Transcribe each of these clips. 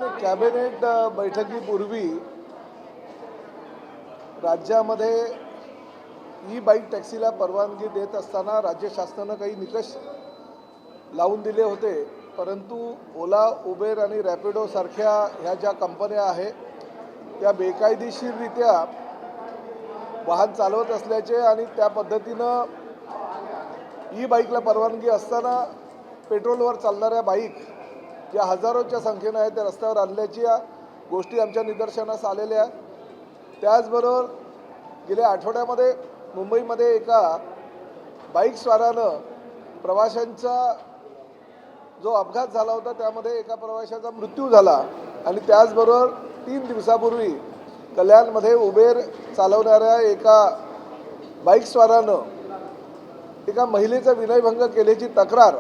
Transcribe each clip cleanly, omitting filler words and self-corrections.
Cabinet बैठकीपूर्वी राज्यामध्ये e bike टॅक्सीला परवानगी देत असताना राज्य शासनाने काही निकष लावून दिले होते, परंतु ओला, उबेर आणि रॅपिडो सारख्या ह्या ज्या कंपन्या आहेत त्या बेकायदेशीररित्या वाहन चालवत असल्याचे आणि त्या पद्धतीनं ई बाईकला परवानगी असताना पेट्रोलवर चालणाऱ्या बाईक ज्या हजारोच्या संख्येने आहेत त्या रस्त्यावर आणल्याची गोष्टी आमच्या निदर्शनास आलेल्या आहेत। त्याचबरोबर गेल्या आठवड्यामध्ये मुंबईमध्ये एका बाईकस्वारानं प्रवाशांचा जो अपघात झाला होता त्यामध्ये एका प्रवाशाचा मृत्यू झाला आणि त्याचबरोबर 3 दिवसापूर्वी कल्याणमध्ये उबेर चालवणाऱ्या एका बाईकस्वारानं एका महिलेचा विनयभंग केल्याची तक्रार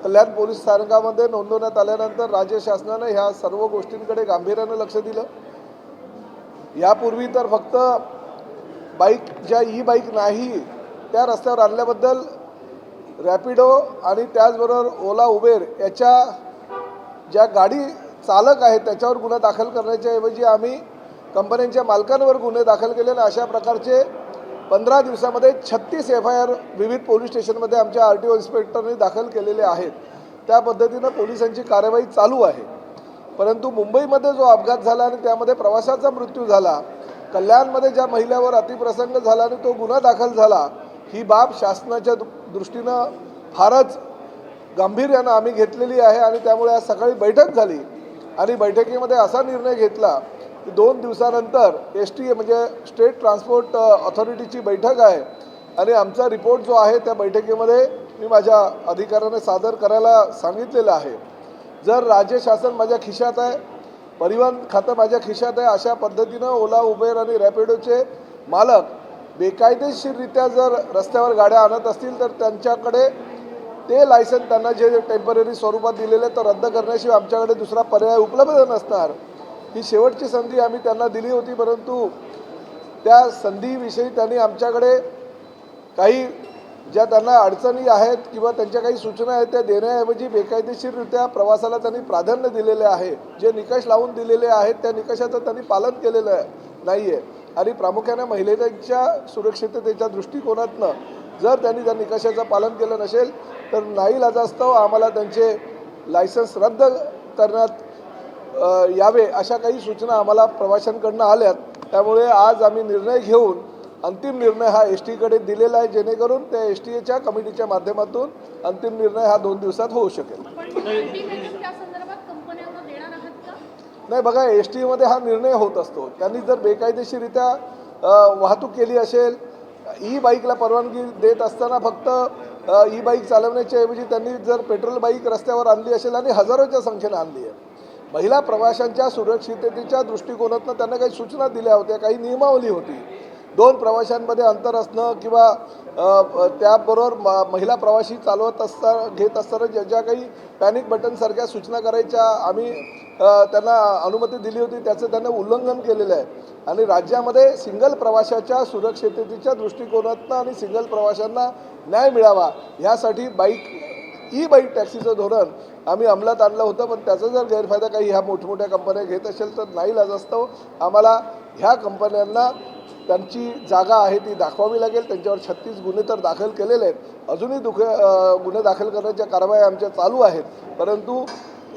कल्याण पोलीस स्थानकामध्ये नोंदवण्यात आल्यानंतर राज्य शासनाने ह्या सर्व गोष्टींकडे गांभीर्याने लक्ष दिलं। यापूर्वी तर फक्त बाईक ज्या ई बाईक नाही त्या रस्त्यावर आणल्याबद्दल रॅपिडो आणि त्याचबरोबर ओला, उबेर याच्या ज्या गाडी चालक आहेत त्याच्यावर गुन्हा दाखल करण्याच्या ऐवजी आम्ही कंपन्यांच्या मालकांवर गुन्हे दाखल केले आणि अशा प्रकारचे 15 दिवसामध्ये 36 FIR विविध पोलीस स्टेशनमध्ये आमच्या RTO इन्स्पेक्टरने दाखल केलेले आहेत। त्या पद्धतीनं पोलिसांची कार्यवाही चालू आहे। परंतु मुंबईमध्ये जो अपघात झाला आणि त्यामध्ये प्रवाशाचा मृत्यू झाला, कल्याणमध्ये ज्या महिलेवर अतिप्रसंग झाला आणि तो गुन्हा दाखल झाला, ही बाब शासनाच्या दृष्टीनं फारच गांभीर्यानं आम्ही घेतलेली आहे आणि त्यामुळे आज सकाळी बैठक झाली आणि बैठकीमध्ये असा निर्णय घेतला की 2 दिवसानंतर ST म्हणजे स्टेट ट्रान्सपोर्ट ऑथॉरिटीची बैठक आहे आणि आमचा रिपोर्ट जो आहे त्या बैठकीमध्ये मी माझ्या अधिकाऱ्याने सादर करायला सांगितलेलं आहे। जर राज्य शासन माझ्या खिशात आहे, परिवहन खातं माझ्या खिशात आहे, अशा पद्धतीनं ओला, उबेर आणि रॅपिडोचे मालक बेकायदेशीररित्या जर रस्त्यावर गाड्या आणत असतील तर त्यांच्याकडे ते लायसन त्यांना जे टेम्पररी स्वरूपात दिलेले तर रद्द करण्याशिवाय आमच्याकडे दुसरा पर्याय उपलब्ध नसणार। ही शेवटची संधी आम्ही त्यांना दिली होती, परंतु त्या संधीविषयी त्यांनी आमच्याकडे काही ज्या त्यांना अडचणी आहेत किंवा त्यांच्या काही सूचना आहेत त्या देण्याऐवजी बेकायदेशीररित्या प्रवासाला त्यांनी प्राधान्य दिलेले आहे। जे निकष लावून दिलेले आहेत त्या निकषाचं त्यांनी पालन केलेलं नाही आहे आणि प्रामुख्याने महिलांच्या सुरक्षिततेच्या दृष्टिकोनातनं जर त्यांनी त्या निकषाचं पालन केलं नसेल तर नाईलाजास्तव आम्हाला त्यांचे लायसन्स रद्द करण्यात यावे अशा काही सूचना आम्हाला प्रवाशांकडून आल्यात। त्यामुळे आज आम्ही निर्णय घेऊन अंतिम निर्णय हा ST कडे दिलेला आहे, जेणेकरून त्या STच्या कमिटीच्या माध्यमातून अंतिम निर्णय हा 2 दिवसात होऊ शकेल। नाही बघा, STमध्ये हा निर्णय होत असतो। त्यांनी जर बेकायदेशीररित्या वाहतूक केली असेल, ई बाईकला परवानगी देत असताना फक्त ई बाईक चालवण्याच्या ऐवजी त्यांनी जर पेट्रोल बाईक रस्त्यावर आणली असेल आणि हजारोच्या संख्येने आणली आहे, महिला प्रवाशांच्या सुरक्षिततेच्या दृष्टिकोनातून त्यांना काही सूचना दिल्या होत्या, काही नियमावली होती। 2 प्रवाशांमध्ये अंतर असणं किंवा त्याबरोबर महिला प्रवासी चालवत असताना घेत असताना ज्या काही पॅनिक बटनसारख्या सूचना करायच्या आम्ही त्यांना अनुमती दिली होती, त्याचं त्यांना उल्लंघन केलेलं आहे आणि राज्यामध्ये सिंगल प्रवाशाच्या सुरक्षिततेच्या दृष्टिकोनातून आणि सिंगल प्रवाशांना न्याय मिळावा यासाठी ई बाईक टॅक्सीचं धोरण आम्ही अंमलात आणलं होतं। पण त्याचा जर गैरफायदा काही ह्या मोठमोठ्या कंपन्या घेत असेल तर नाईलाजास्तव आम्हाला ह्या कंपन्यांना त्यांची जागा आहे ती दाखवावी लागेल। त्यांच्यावर 36 गुन्हे तर दाखल केलेले आहेत, अजूनही गुन्हे दाखल करण्याच्या कारवाया आमच्या चालू आहेत। परंतु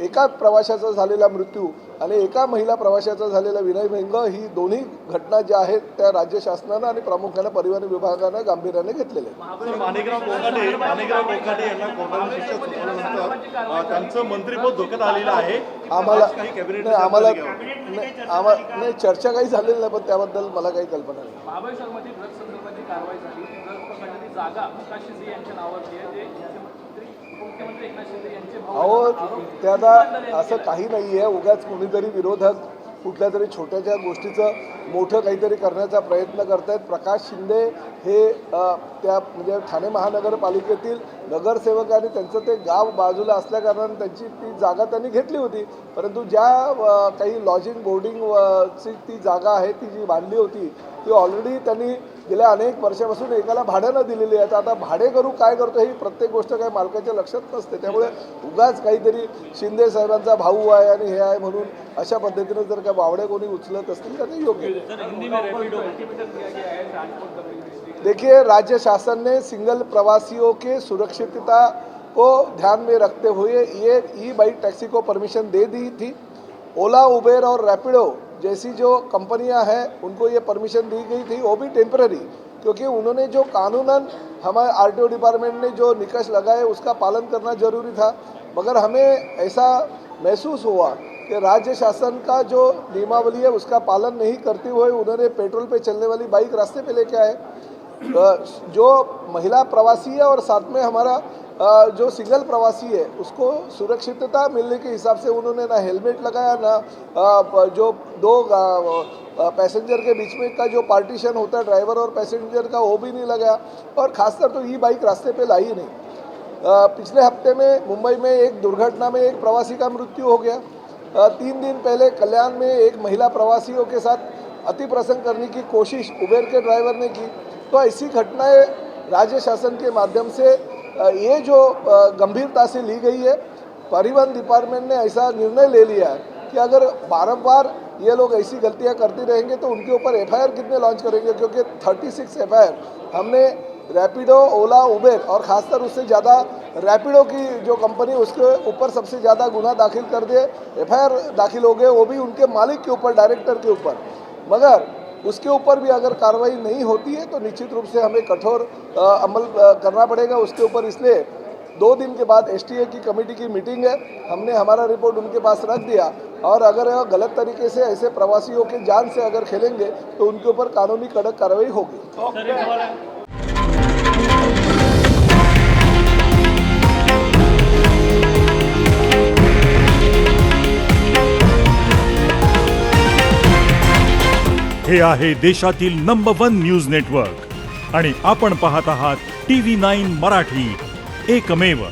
एका प्रवाशाचा झालेला मृत्यू आणि एका महिला प्रवाशाचा झालेला विनयभंग ही दोन्ही घटना ज्या आहेत त्या राज्य शासनानं आणि प्रामुख्याने परिवहन विभागानं गांभीर्याने घेतलेले आहेत। आम्हाला नाही चर्चा काही झालेली नाही, पण त्याबद्दल मला काही कल्पना नाही। अहो त्याला असं काही नाही आहे, उगाच कोणीतरी विरोधक कुठल्या तरी छोट्याच्या गोष्टीचं मोठं काहीतरी करण्याचा प्रयत्न करतायत। प्रकाश शिंदे हे त्या म्हणजे ठाणे महानगरपालिकेतील नगरसेवक आणि त्यांचं ते गाव बाजूला असल्याकारणाने त्यांची ती जागा त्यांनी घेतली होती, परंतु ज्या काही लॉजिंग बोर्डिंगची ती जागा आहे ती जी बांधली होती ती ऑलरेडी त्यांनी गेल्या अनेक वर्षापासून एकाला भाड्यानं दिलेली आहे. तर आता भाडेकरू काय करतो ही प्रत्येक गोष्ट काय मालकाच्या लक्षात नसते. त्यामुळे उगाच काहीतरी शिंदे साहेबांचा भाऊ आहे आणि हे आहे म्हणून अशा पद्धतीनं जर का बावडे कोणी उचलत असतील तर ते योग्य आहे. देखिए, राज्य शासन ने सिंगल प्रवासियों के सुरक्षितता को ध्यान में रखते हुए ये ई बाइक टैक्सी को परमिशन दे दी थी। ओला, उबेर और रैपिडो जैसी जो कंपनियां हैं उनको ये परमिशन दी गई थी, वो भी टेम्पररी, क्योंकि उन्होंने जो कानूनन हमारे आरटीओ डिपार्टमेंट ने जो निकष लगाए उसका पालन करना जरूरी था। मगर हमें ऐसा महसूस हुआ कि राज्य शासन का जो नियमावली है उसका पालन नहीं करते हुए उन्होंने पेट्रोल पे चलने वाली बाइक रास्ते पे लेके आए। जो महिला प्रवासी है और साथ में हमारा जो सिंगल प्रवासी है उसको सुरक्षितता मिलने के हिसाब से उन्होंने ना हेलमेट लगाया, ना जो दो पैसेंजर के बीच में का जो पार्टीशन होता है ड्राइवर और पैसेंजर का वो भी नहीं लगाया, और खासकर तो ई बाइक रास्ते पे लाई ही नहीं। पिछले हफ्ते में मुंबई में एक दुर्घटना में एक प्रवासी का मृत्यु हो गया। 3 दिन पहले कल्याण में एक महिला प्रवासियों के साथ अति प्रसंग करने की कोशिश उबेर के ड्राइवर ने की। तो ऐसी घटनाएं राज्य शासन के माध्यम से ये जो गंभीरता से ली गई है, परिवहन डिपार्टमेंट ने ऐसा निर्णय ले लिया है कि अगर बारंबार ये लोग ऐसी गलतियां करते रहेंगे तो उनके ऊपर एफआईआर कितने लॉन्च करेंगे, क्योंकि 36 एफआईआर हमने रैपिडो, ओला, उबेर और ख़ासकर उससे ज़्यादा रैपिडो की जो कंपनी उसके ऊपर सबसे ज़्यादा गुना दाखिल कर दिए, एफआईआर दाखिल हो गए, वो भी उनके मालिक के ऊपर, डायरेक्टर के ऊपर। मगर उसके ऊपर भी अगर कार्रवाई नहीं होती है तो निश्चित रूप से हमें कठोर अमल करना पड़ेगा उसके ऊपर। इसलिए 2 दिन के बाद एसटीए की कमेटी की मीटिंग है, हमने हमारा रिपोर्ट उनके पास रख दिया, और अगर गलत तरीके से ऐसे प्रवासियों के जान से अगर खेलेंगे तो उनके ऊपर कानूनी कड़क कार्रवाई होगी। हे आहे देशातील नंबर 1 न्यूज नेटवर्क आणि आपण पाहत आहात TV9 मराठी, एकमेव।